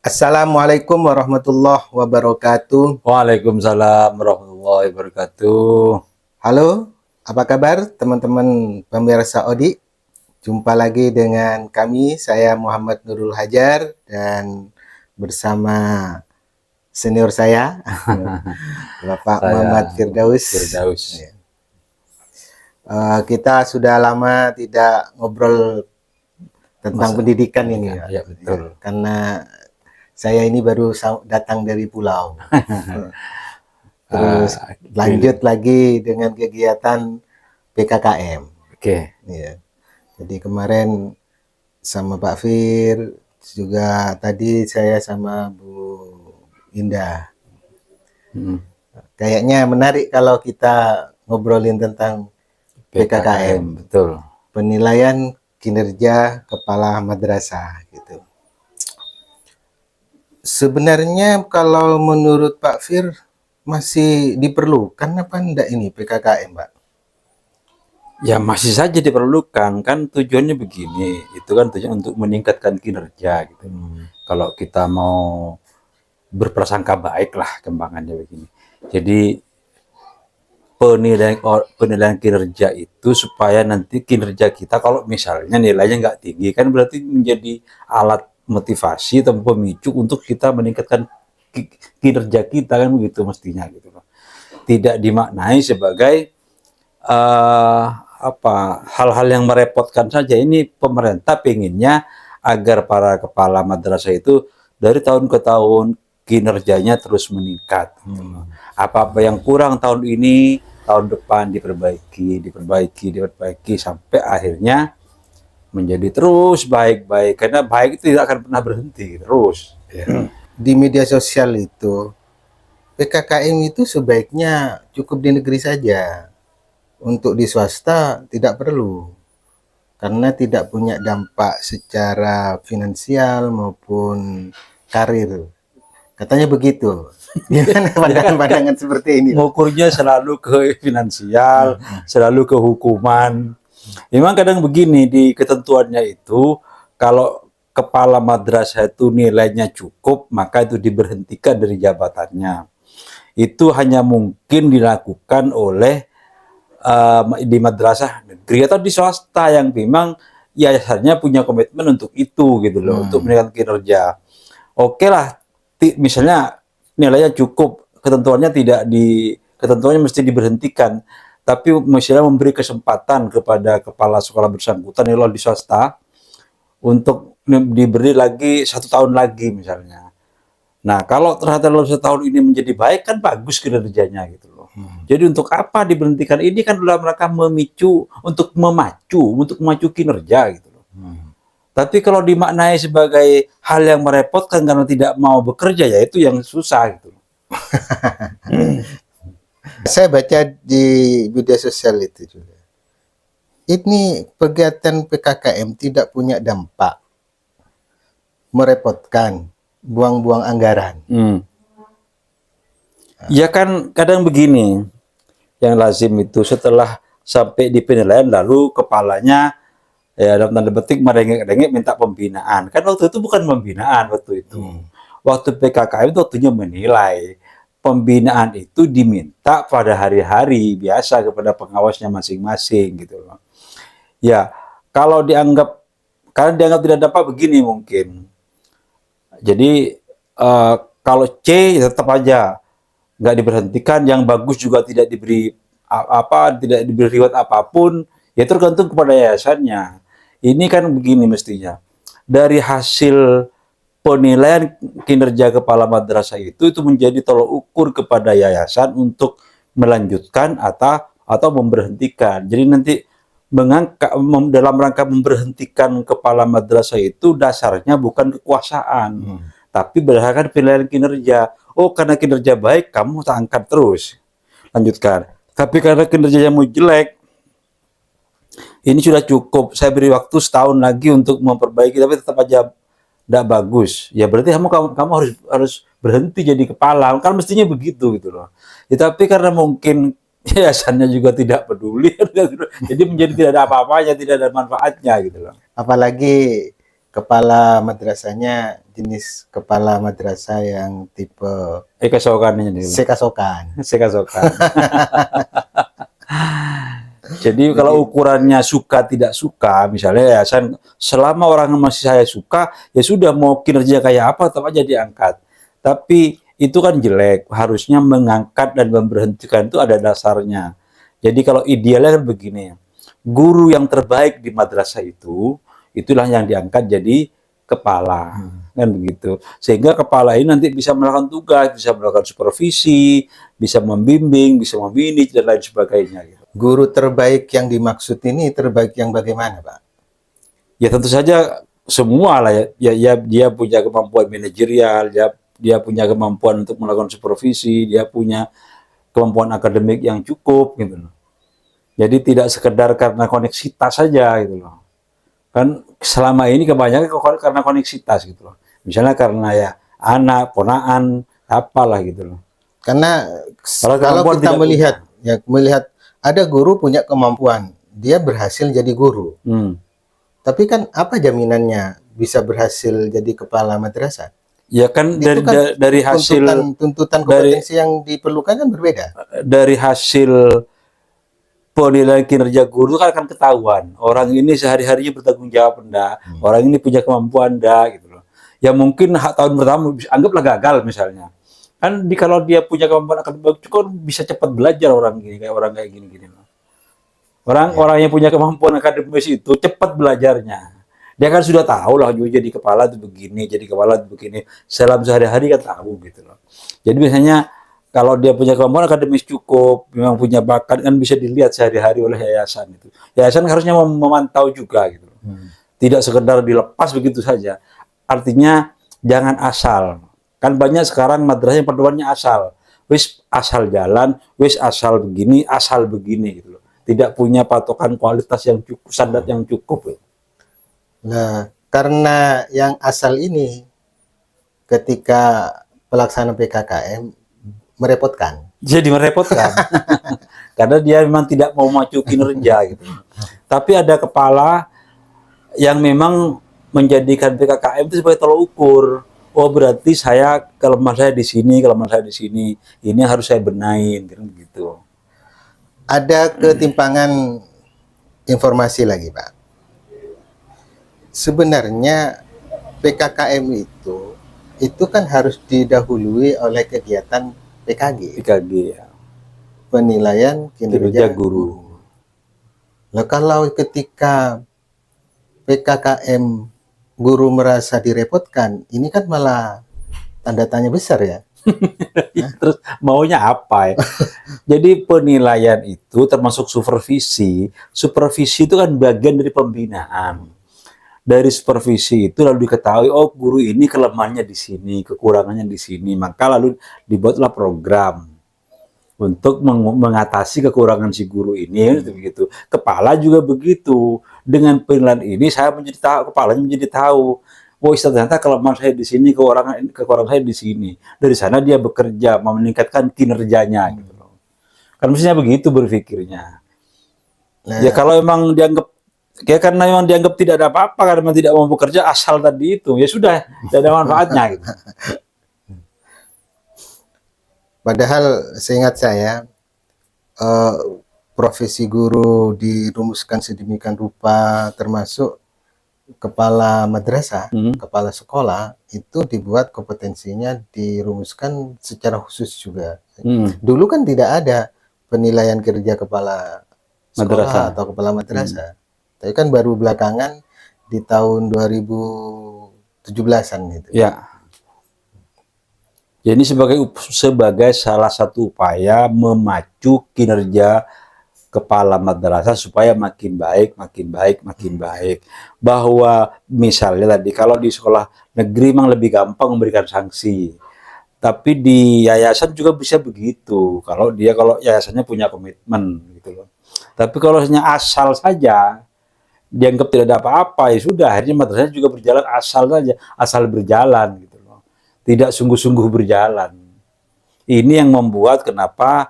Assalamualaikum warahmatullahi wabarakatuh. Waalaikumsalam warahmatullahi wabarakatuh. Halo, apa kabar teman-teman pemirsa Odi? Jumpa lagi dengan kami, saya Muhammad Nurul Hajar dan bersama senior saya, Bapak Muhammad Saya Firdaus. Firdaus. Kita sudah lama tidak ngobrol tentang pendidikan ini, pendidikan, ya, betul. karena saya ini baru datang dari pulau. Terus lanjut lagi dengan kegiatan PKKM. Oke. Ya. Jadi kemarin sama Pak Fir, juga tadi saya sama Bu Indah. Kayaknya menarik kalau kita ngobrolin tentang PKKM. Betul. Penilaian kinerja kepala madrasah gitu. Sebenarnya kalau menurut Pak Fir masih diperlukan apa enggak ini PKKM, Pak? Ya masih saja diperlukan, kan tujuannya begini, itu kan tujuan untuk meningkatkan kinerja gitu. Kalau kita mau berprasangka baik lah kembangannya begini. Jadi penilaian kinerja itu supaya nanti kinerja kita kalau misalnya nilainya nggak tinggi kan berarti menjadi alat motivasi atau pemicu untuk kita meningkatkan kinerja kita kan begitu mestinya gitu loh. Tidak dimaknai sebagai hal-hal yang merepotkan saja. Ini pemerintah pengennya agar para kepala madrasah itu dari tahun ke tahun kinerjanya terus meningkat. Apa-apa yang kurang tahun ini, tahun depan diperbaiki sampai akhirnya menjadi terus baik-baik. Karena baik itu tidak akan pernah berhenti terus. Ya. Di media sosial itu PKKM itu sebaiknya cukup di negeri saja. Untuk di swasta tidak perlu. Karena tidak punya dampak secara finansial maupun karir. Katanya begitu. Gimana pandangan-pandangan seperti ini? Ngukurnya selalu ke finansial, selalu ke hukuman. Memang kadang begini di ketentuannya itu, kalau kepala madrasah itu nilainya cukup, maka itu diberhentikan dari jabatannya. Itu hanya mungkin dilakukan oleh di madrasah negeri atau di swasta yang memang yayasannya punya komitmen untuk itu gitu loh, untuk meningkatkan kinerja. Oke lah, misalnya nilainya cukup, ketentuannya mesti diberhentikan, tapi misalnya memberi kesempatan kepada kepala sekolah bersangkutan kalau di swasta untuk diberi lagi 1 tahun lagi misalnya. Nah kalau ternyata dalam 1 tahun ini menjadi baik kan bagus kinerjanya gitu loh. Jadi untuk apa diberhentikan? Ini kan dalam rangka untuk memacu kinerja gitu loh. Tapi kalau dimaknai sebagai hal yang merepotkan karena tidak mau bekerja, ya itu yang susah gitu. Saya baca di media sosial itu juga. Ini kegiatan PKKM tidak punya dampak, merepotkan, buang-buang anggaran. Ya kan kadang begini, yang lazim itu setelah sampai di penilaian lalu kepalanya ya dalam tanda petik merengek-rengek minta pembinaan. Kan waktu itu bukan pembinaan waktu itu. Waktu PKKM itu waktunya menilai. Pembinaan itu diminta pada hari-hari biasa kepada pengawasnya masing-masing gitu loh. Ya, karena dianggap tidak dapat begini mungkin. Jadi kalau C ya tetap aja nggak diberhentikan, yang bagus juga tidak diberi riwayat apapun, ya tergantung kepada yayasannya. Ini kan begini mestinya. Dari hasil penilaian kinerja kepala madrasah itu menjadi tolok ukur kepada yayasan untuk melanjutkan atau memberhentikan. Jadi nanti dalam rangka memberhentikan kepala madrasah itu dasarnya bukan kekuasaan, tapi berdasarkan penilaian kinerja. Oh, karena kinerja baik, kamu tak angkat terus, lanjutkan. Tapi karena kinerjanya jelek, ini sudah cukup, saya beri waktu 1 tahun lagi untuk memperbaiki, tapi tetap aja tidak bagus. Ya berarti kamu harus berhenti jadi kepala. Kan mestinya begitu gitu loh. Ya, tapi karena mungkin yayasannya juga tidak peduli, jadi menjadi tidak ada apa-apanya, tidak ada manfaatnya gitu loh. Apalagi kepala madrasahnya jenis kepala madrasah yang tipe Kesokannya nih. sekasokan. Sekasokan. Jadi Jadi kalau ukurannya suka tidak suka, misalnya yayasan selama orang masih saya suka, ya sudah mau kinerja kayak apa tetap aja diangkat. Tapi itu kan jelek, harusnya mengangkat dan memberhentikan itu ada dasarnya. Jadi kalau idealnya kan begini, guru yang terbaik di madrasah itu, itulah yang diangkat jadi kepala, kan begitu. Sehingga kepala ini nanti bisa melakukan tugas, bisa melakukan supervisi, bisa membimbing, bisa membini dan lain sebagainya, gitu. guru terbaik yang dimaksud ini terbaik yang bagaimana, Pak? Ya tentu saja semua lah ya, dia punya kemampuan manajerial, dia punya kemampuan untuk melakukan supervisi, dia punya kemampuan akademik yang cukup gitu loh. Jadi tidak sekedar karena koneksitas saja gitu loh. Kan selama ini kebanyakan karena koneksitas gitu loh. Misalnya karena ya anak, ponaan, apalah gitu loh. Karena Kalau kalau kemampuan kita tidak melihat ya melihat ada guru punya kemampuan, dia berhasil jadi guru. punya. Tapi kan apa jaminannya bisa berhasil jadi kepala madrasah? Ya kan Itu kan dari hasil tuntutan dari kompetensi yang diperlukan kan berbeda. dari hasil penilaian kinerja guru kan akan ketahuan. Orang ini sehari-harinya bertanggung jawab enggak, orang ini punya kemampuan enggak gitu loh. Ya mungkin tahun pertama anggaplah gagal misalnya. Kan kalau dia punya kemampuan akademik cukup bisa cepat belajar orang kayak gini-gini loh. Orang yang punya kemampuan akademis itu cepat belajarnya. Dia kan sudah tahu lah jadi kepala itu begini, jadi kepala itu begini. Dalam sehari-hari kan tahu gitu loh. Jadi biasanya kalau dia punya kemampuan akademis cukup, memang punya bakat kan bisa dilihat sehari-hari oleh yayasan itu. Yayasan harusnya memantau juga gitu. Tidak sekedar dilepas begitu saja. Artinya jangan asal. Kan banyak sekarang madrasah yang pedomannya asal. Wis asal jalan, wis asal begini gitu loh. Tidak punya patokan kualitas yang cukup, standar yang cukup. Nah, karena yang asal ini ketika pelaksanaan PKKM merepotkan. Jadi merepotkan. Karena dia memang tidak mau maju kinerja gitu. Tapi ada kepala yang memang menjadikan PKKM itu sebagai tolak ukur. Oh berarti kelemahan saya di sini, kelemahan saya di sini. Ini harus saya benahin gitu. Ada ketimpangan informasi lagi, Pak. Sebenarnya PKKM itu kan harus didahului oleh kegiatan PKG, ya. penilaian kinerja guru. Nah, kalau ketika PKKM guru merasa direpotkan, ini kan malah tanda tanya besar ya. Terus maunya apa ya? Jadi penilaian itu termasuk supervisi. Supervisi itu kan bagian dari pembinaan. Dari supervisi itu lalu diketahui, oh guru ini kelemahannya di sini, kekurangannya di sini. Maka lalu dibuatlah program untuk mengatasi kekurangan si guru ini. Begitu. Kepala juga begitu. Dengan penilaian ini saya menjadi tahu, kepalanya menjadi tahu. Oh ternyata kelemahan saya di sini, kekurangan saya di sini. Dari sana dia bekerja, meningkatkan kinerjanya. Gitu loh. Kan mestinya begitu berpikirnya. Nah, Ya kalau memang dianggap, ya karena memang dianggap tidak ada apa-apa, karena memang tidak mau bekerja asal tadi itu, ya sudah, tidak ada manfaatnya. Gitu. Padahal seingat saya, profesi guru dirumuskan sedemikian rupa, termasuk kepala madrasah, kepala sekolah, itu dibuat kompetensinya dirumuskan secara khusus juga. Dulu kan tidak ada penilaian kerja kepala sekolah atau kepala madrasah. Tapi kan baru belakangan di tahun 2017-an itu. Ya. Jadi sebagai salah satu upaya memacu kinerja kepala madrasah supaya makin baik. Bahwa misalnya tadi kalau di sekolah negeri memang lebih gampang memberikan sanksi. Tapi di yayasan juga bisa begitu. Kalau yayasannya punya komitmen gitu loh. Tapi kalau hanya asal saja dianggap tidak ada apa-apa, ya sudah akhirnya madrasah juga berjalan asal saja, asal berjalan gitu loh. Tidak sungguh-sungguh berjalan. Ini yang membuat kenapa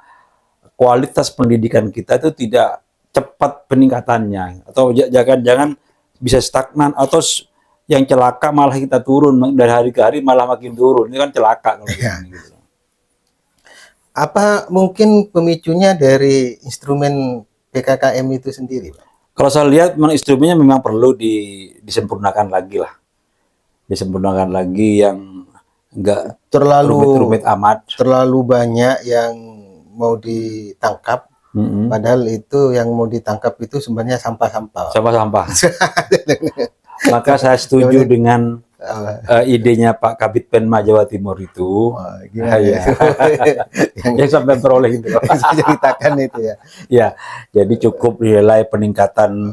kualitas pendidikan kita itu tidak cepat peningkatannya, atau jangan bisa stagnan, atau yang celaka malah kita turun dari hari ke hari malah makin turun. Ini kan celaka kalau Ya. begini, gitu. Apa mungkin pemicunya dari instrumen PKKM itu sendiri, Pak? Kalau saya lihat memang instrumennya memang perlu disempurnakan lagi lah, disempurnakan lagi yang enggak Terlalu rumit-rumit amat. terlalu banyak yang mau ditangkap, Mm-mm. padahal itu yang mau ditangkap itu sebenarnya sampah-sampah. Sampah-sampah. Maka saya setuju dengan idenya Pak Kabid Penma Jawa Timur itu. Wah, gimana Ya, itu? yang sampai peroleh itu. Yang saya ceritakan itu ya. Ya, jadi cukup nilai peningkatan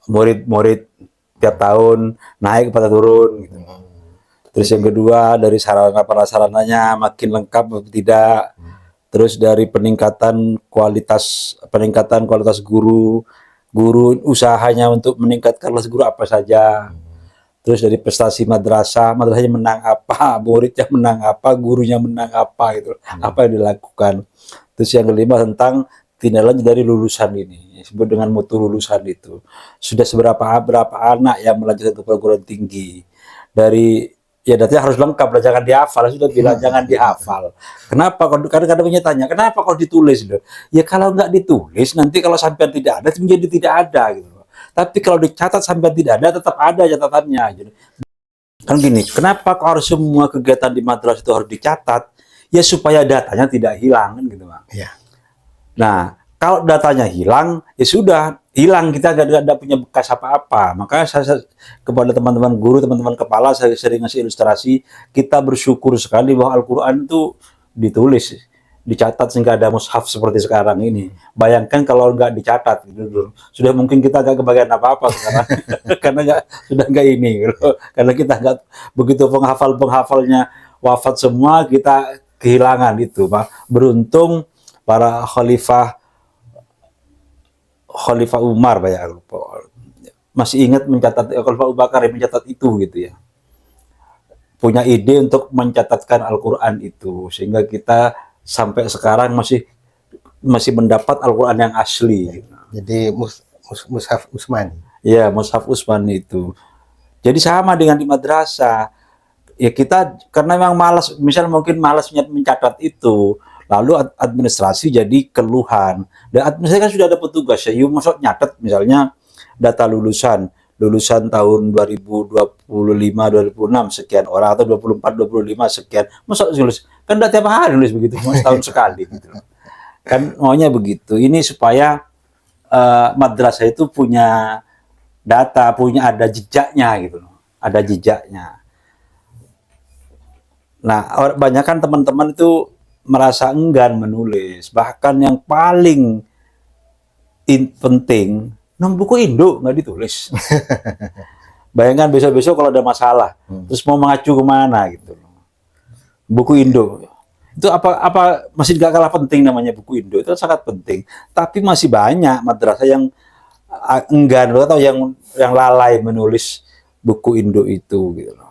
murid-murid tiap tahun naik pada turun. Gitu. Terus yang kedua dari sarana prasarananya makin lengkap atau tidak. Terus dari peningkatan kualitas guru, guru usahanya untuk meningkatkan kelas guru apa saja. Terus dari prestasi madrasahnya menang apa, muridnya menang apa, gurunya menang apa gitu. Apa yang dilakukan. Terus yang kelima tentang tindak lanjut dari lulusan ini, disebut dengan mutu lulusan itu. Sudah berapa anak yang melanjutkan ke perguruan tinggi. Dari ya datanya harus lengkap lah, jangan dihafal. Sudah bilang jangan dihafal. Kenapa? Kadang-kadang punya tanya, kenapa kalau ditulis? Ya kalau nggak ditulis, nanti kalau sampai tidak ada, menjadi tidak ada gitu. Tapi kalau dicatat sampai tidak ada, tetap ada catatannya. Gitu. Kan gini, kenapa kok harus semua kegiatan di madrasah itu harus dicatat? Ya supaya datanya tidak hilang, kan gitu, Bang. Ya. Nah, kalau datanya hilang, ya sudah hilang, kita nggak punya bekas apa-apa. Makanya saya kepada teman-teman guru, teman-teman kepala, saya sering ngasih ilustrasi, kita bersyukur sekali bahwa Al-Quran itu ditulis, dicatat sehingga ada mushaf seperti sekarang ini. Bayangkan kalau nggak dicatat, gitu, sudah mungkin kita nggak kebagian apa-apa sekarang, karena sudah nggak ini, gitu. Karena kita nggak begitu penghafalnya wafat semua, kita kehilangan itu. Beruntung para Khalifah Umar banyak masih ingat mencatat, Khalifah Abu Bakar yang mencatat itu gitu ya, punya ide untuk mencatatkan Al-Quran itu sehingga kita sampai sekarang masih mendapat Al-Quran yang asli. Jadi Mushaf Utsmani. Ya, Mushaf Utsmani itu. Jadi sama dengan di madrasah. Ya kita karena memang malas, misal mungkin malas mencatat itu, lalu administrasi jadi keluhan. Dan administrasi kan sudah ada petugas ya, yuk masuk nyatet misalnya data lulusan tahun 2025-2026 sekian orang atau 24-25 sekian. Masa nulis? Kan udah tiap hari nulis begitu, setahun sekali gitu. Kan maunya begitu. Ini supaya madrasah itu punya data, ada jejaknya gitu loh. Ada jejaknya. Nah, banyak kan teman-teman itu merasa enggan menulis. Bahkan yang paling penting, buku Indo nggak ditulis. Bayangkan besok-besok kalau ada masalah, terus mau mengacu kemana gitu. Buku Indo. Itu apa masih nggak kalah penting namanya buku Indo. Itu sangat penting. Tapi masih banyak madrasah yang enggan atau yang lalai menulis buku Indo itu gitu loh.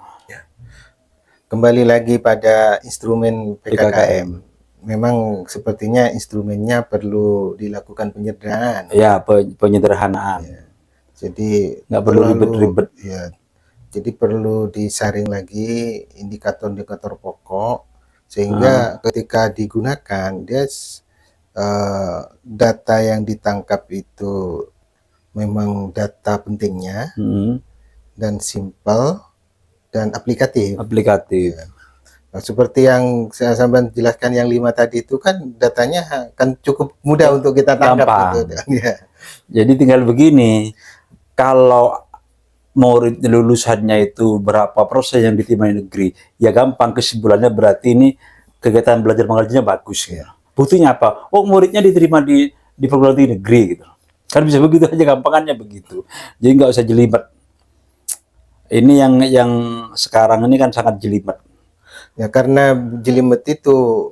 Kembali lagi pada instrumen PKKM. Memang sepertinya instrumennya perlu dilakukan penyederhanaan. Ya, penyederhanaan. Ya. Jadi nggak perlu ribet-ribet. Ya. Jadi perlu disaring lagi indikator-indikator pokok sehingga ketika digunakan dia data yang ditangkap itu memang data pentingnya dan simple dan aplikatif. Ya. Nah, seperti yang saya sampai jelaskan yang 5 tadi itu kan datanya kan cukup mudah untuk kita tangkap gitu. Ya. Jadi tinggal begini, kalau murid lulusannya itu berapa persen yang diterima di negeri, ya gampang kesimpulannya berarti ini kegiatan belajar mengajarnya bagus ya. Buktinya apa? Oh, muridnya diterima di perguruan tinggi negeri gitu. Kan bisa begitu aja, gampangannya begitu. Jadi nggak usah jelimet. Ini yang sekarang ini kan sangat jelimet. Ya karena jelimet itu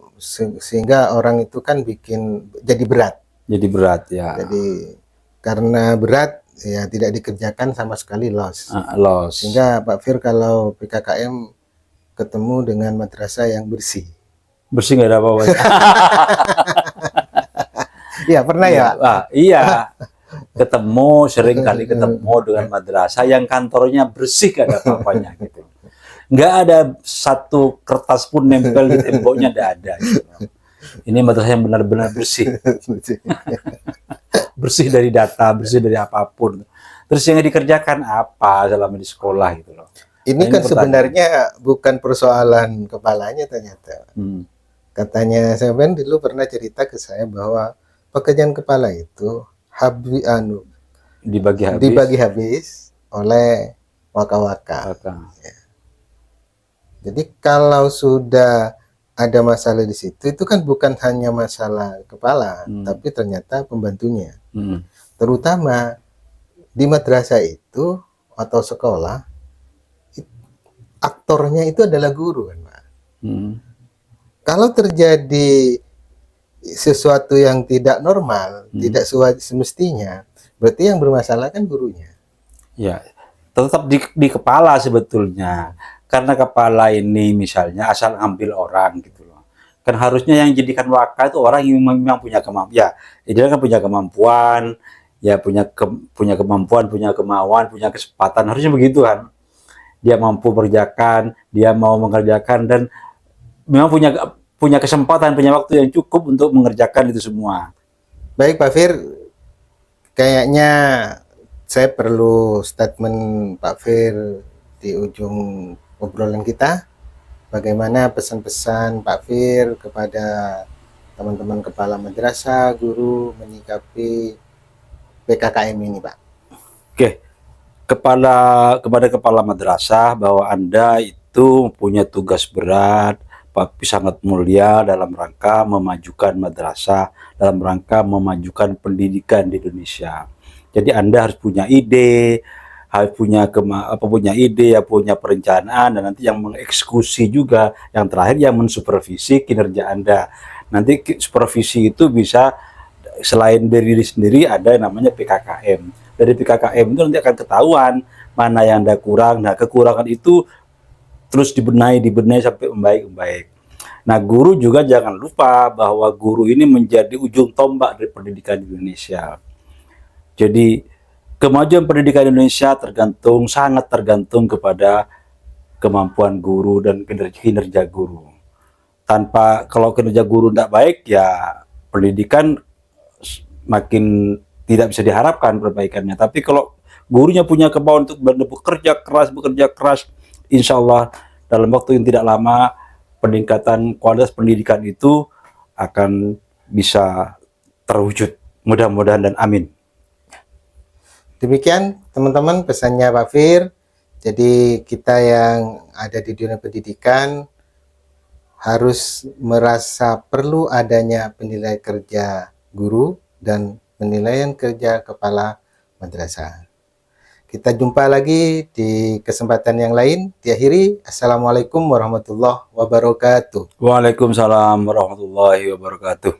sehingga orang itu kan bikin jadi berat. Jadi berat ya. Jadi karena berat ya tidak dikerjakan sama sekali loss. Sehingga Pak Fir kalau PKKM ketemu dengan madrasah yang bersih. Bersih nggak ada apa-apa. Iya pernah ya? Iya. sering kali ketemu dengan madrasah yang kantornya bersih, gak ada apa-apanya gitu. Nggak ada satu kertas pun nempel di temboknya, nggak ada gitu. Ini madrasah yang benar-benar bersih. Bersih dari data, bersih dari apapun. Terus yang dikerjakan apa selama di sekolah gitu loh. Ini Nah, kan pertanyaan. sebenarnya bukan persoalan kepalanya ternyata. Katanya saya dulu pernah cerita ke saya bahwa pekerjaan kepala itu dibagi habis oleh waka-waka. Jadi kalau sudah ada masalah di situ, itu kan bukan hanya masalah kepala, tapi ternyata pembantunya. Terutama di madrasah itu atau sekolah, aktornya itu adalah guru kan, Pak. Kalau terjadi sesuatu yang tidak normal, tidak semestinya, berarti yang bermasalah kan gurunya. Ya, tetap di kepala sebetulnya. Karena kepala ini misalnya asal ambil orang gitu loh. Kan harusnya yang jadikan waka itu orang yang memang punya kemampuan. Ya, dia kan punya kemampuan, ya punya kemampuan, punya kemauan, punya kesempatan. Harusnya begitu kan. Dia mampu mengerjakan, dia mau mengerjakan, dan memang punya kesempatan, punya waktu yang cukup untuk mengerjakan itu semua. Baik Pak Fir, kayaknya saya perlu statement Pak Fir di ujung obrolan kita. Bagaimana pesan-pesan Pak Fir kepada teman-teman kepala madrasah, guru menyikapi PKKM ini, Pak? Oke, kepada kepala madrasah bahwa Anda itu punya tugas berat, tapi sangat mulia dalam rangka memajukan madrasah, dalam rangka memajukan pendidikan di Indonesia. Jadi Anda harus punya ide, harus punya ide, ya punya perencanaan, dan nanti yang mengeksekusi juga, yang terakhir yang mensupervisi kinerja Anda. Nanti supervisi itu bisa selain dari diri sendiri, ada yang namanya PKKM. Dari PKKM itu nanti akan ketahuan mana yang Anda kurang. Nah, kekurangan itu terus dibenahi sampai membaik. Nah, guru juga jangan lupa bahwa guru ini menjadi ujung tombak dari pendidikan di Indonesia. Jadi kemajuan pendidikan Indonesia sangat tergantung kepada kemampuan guru dan kinerja guru. Kalau kinerja guru tidak baik, ya pendidikan makin tidak bisa diharapkan perbaikannya. Tapi kalau gurunya punya kemauan untuk bekerja keras, insya Allah dalam waktu yang tidak lama peningkatan kualitas pendidikan itu akan bisa terwujud. Mudah-mudahan dan amin. Demikian teman-teman pesannya Pak Fir. Jadi kita yang ada di dunia pendidikan harus merasa perlu adanya penilaian kerja guru dan penilaian kerja kepala madrasah. Kita jumpa lagi di kesempatan yang lain. Diakhiri, Assalamualaikum warahmatullahi wabarakatuh. Waalaikumsalam warahmatullahi wabarakatuh.